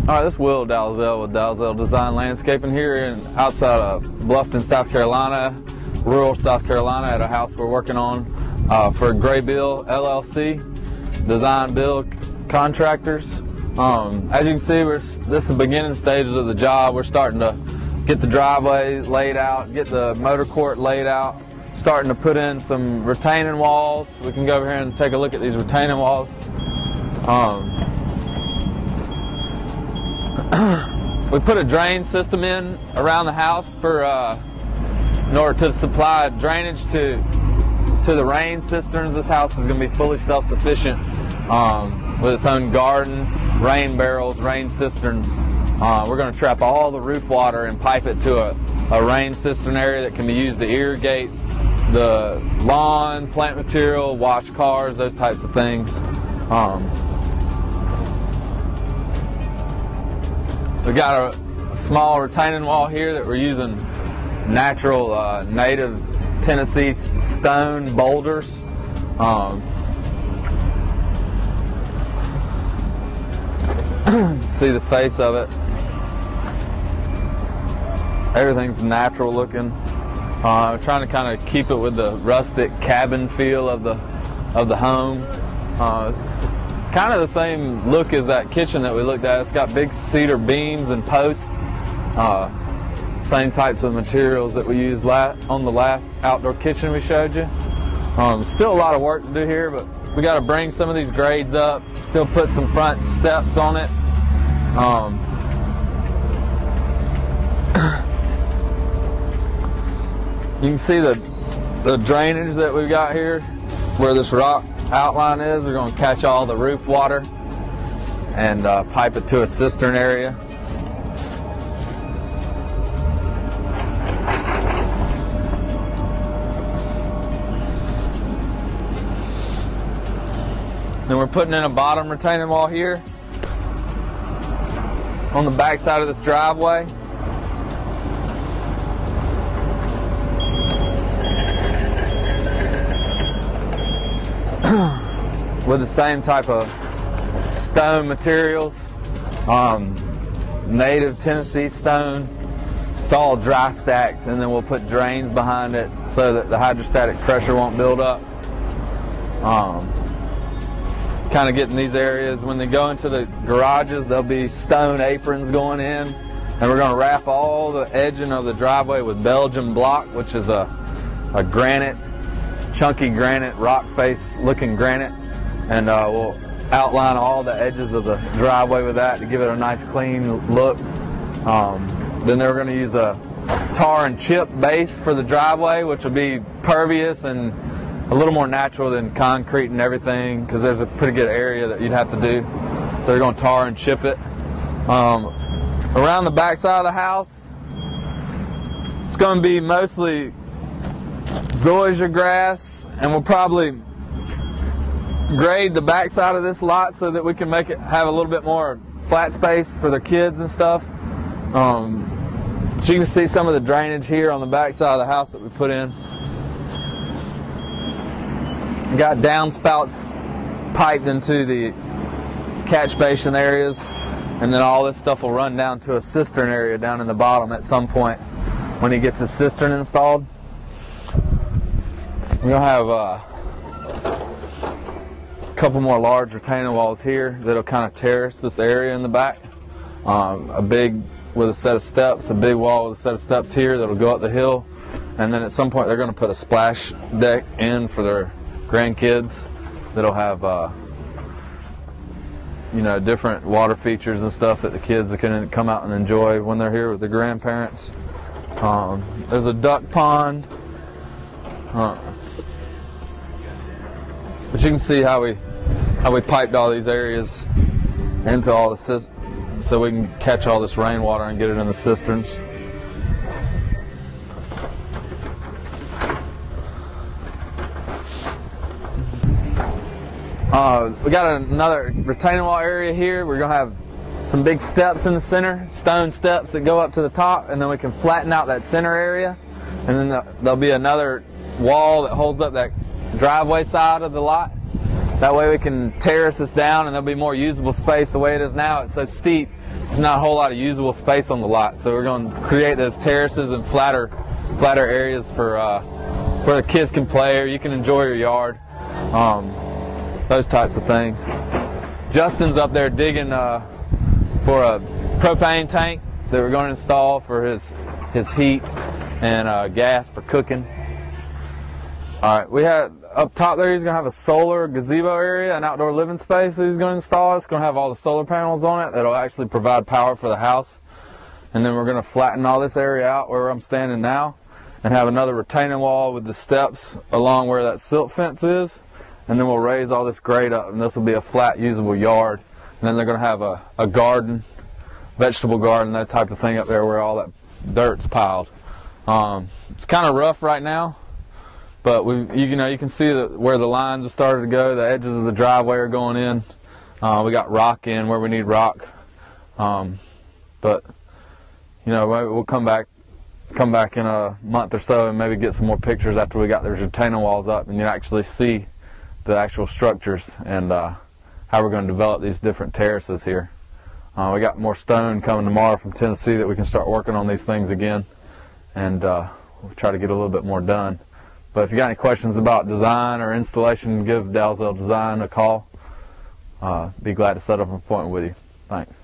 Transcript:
All right, this is Will Dalzell with Dalzell Design Landscaping here outside of Bluffton, South Carolina, rural South Carolina, at a house we're working on for Greenville LLC, design build contractors. As you can see, this is the beginning stages of the job. We're starting to get the driveway laid out, get the motor court laid out, starting to put in some retaining walls. We can go over here and take a look at these retaining walls. We put a drain system in around the house in order to supply drainage to the rain cisterns. This house is going to be fully self-sufficient with its own garden, rain barrels, rain cisterns. We're going to trap all the roof water and pipe it to a rain cistern area that can be used to irrigate the lawn, plant material, wash cars, those types of things. We got a small retaining wall here that we're using natural native Tennessee stone boulders. See the face of it. Everything's natural looking. Trying to kind of keep it with the rustic cabin feel of the home. Kind of the same look as that kitchen that we looked at. It's got big cedar beams and posts. Same types of materials that we used on the last outdoor kitchen we showed you. Still a lot of work to do here, but we got to bring some of these grades up. Still put some front steps on it. You can see the drainage that we've got here, where this rock outline is. We're going to catch all the roof water and pipe it to a cistern area. Then we're putting in a bottom retaining wall here on the back side of this driveway. With the same type of stone materials, native Tennessee stone. It's all dry stacked, and then we'll put drains behind it so that the hydrostatic pressure won't build up. Kind of getting these areas, when they go into the garages, there'll be stone aprons going in, and we're going to wrap all the edging of the driveway with Belgian block, which is a granite, chunky granite, rock face looking granite. And we'll outline all the edges of the driveway with that to give it a nice clean look. Then they're going to use a tar and chip base for the driveway, which will be pervious and a little more natural than concrete and everything, because there's a pretty good area that you'd have to do. So they're going to tar and chip it. Around the back side of the house, it's going to be mostly zoysia grass, and we'll probably grade the back side of this lot so that we can make it have a little bit more flat space for the kids and stuff. So you can see some of the drainage here on the back side of the house that we put in. We got downspouts piped into the catch basin areas, and then all this stuff will run down to a cistern area down in the bottom at some point when he gets his cistern installed. We're going to have a couple more large retaining walls here that'll kind of terrace this area in the back. A big with a set of steps, a big wall with a set of steps here that'll go up the hill, and then at some point they're going to put a splash deck in for their grandkids that'll have you know, different water features and stuff that the kids can come out and enjoy when they're here with the grandparents. There's a duck pond. But you can see how we piped all these areas into all the cisterns so we can catch all this rainwater and get it in the cisterns. We got another retaining wall area here. We're going to have some big steps in the center, stone steps that go up to the top, and then we can flatten out that center area. And then there'll be another wall that holds up that driveway side of the lot. That way we can terrace this down and there'll be more usable space. The way it is now, it's so steep, there's not a whole lot of usable space on the lot. So we're going to create those terraces and flatter areas for where the kids can play or you can enjoy your yard. Those types of things. Justin's up there digging for a propane tank that we're going to install for his heat and gas for cooking. All right, we had up top there, he's going to have a solar gazebo area, an outdoor living space that he's going to install. It's going to have all the solar panels on it that'll actually provide power for the house. And then we're going to flatten all this area out where I'm standing now and have another retaining wall with the steps along where that silt fence is. And then we'll raise all this grade up, and this will be a flat, usable yard. And then they're going to have a garden, vegetable garden, that type of thing up there where all that dirt's piled. It's kind of rough right now, but you can see where the lines have started to go. The edges of the driveway are going in. We got rock in where we need rock, but we'll come back in a month or so and maybe get some more pictures after we got those retaining walls up, and you actually see the actual structures and how we're going to develop these different terraces here. We got more stone coming tomorrow from Tennessee that we can start working on these things again, and we'll try to get a little bit more done. But if you got any questions about design or installation, give Dalzell Design a call. Be glad to set up an appointment with you. Thanks.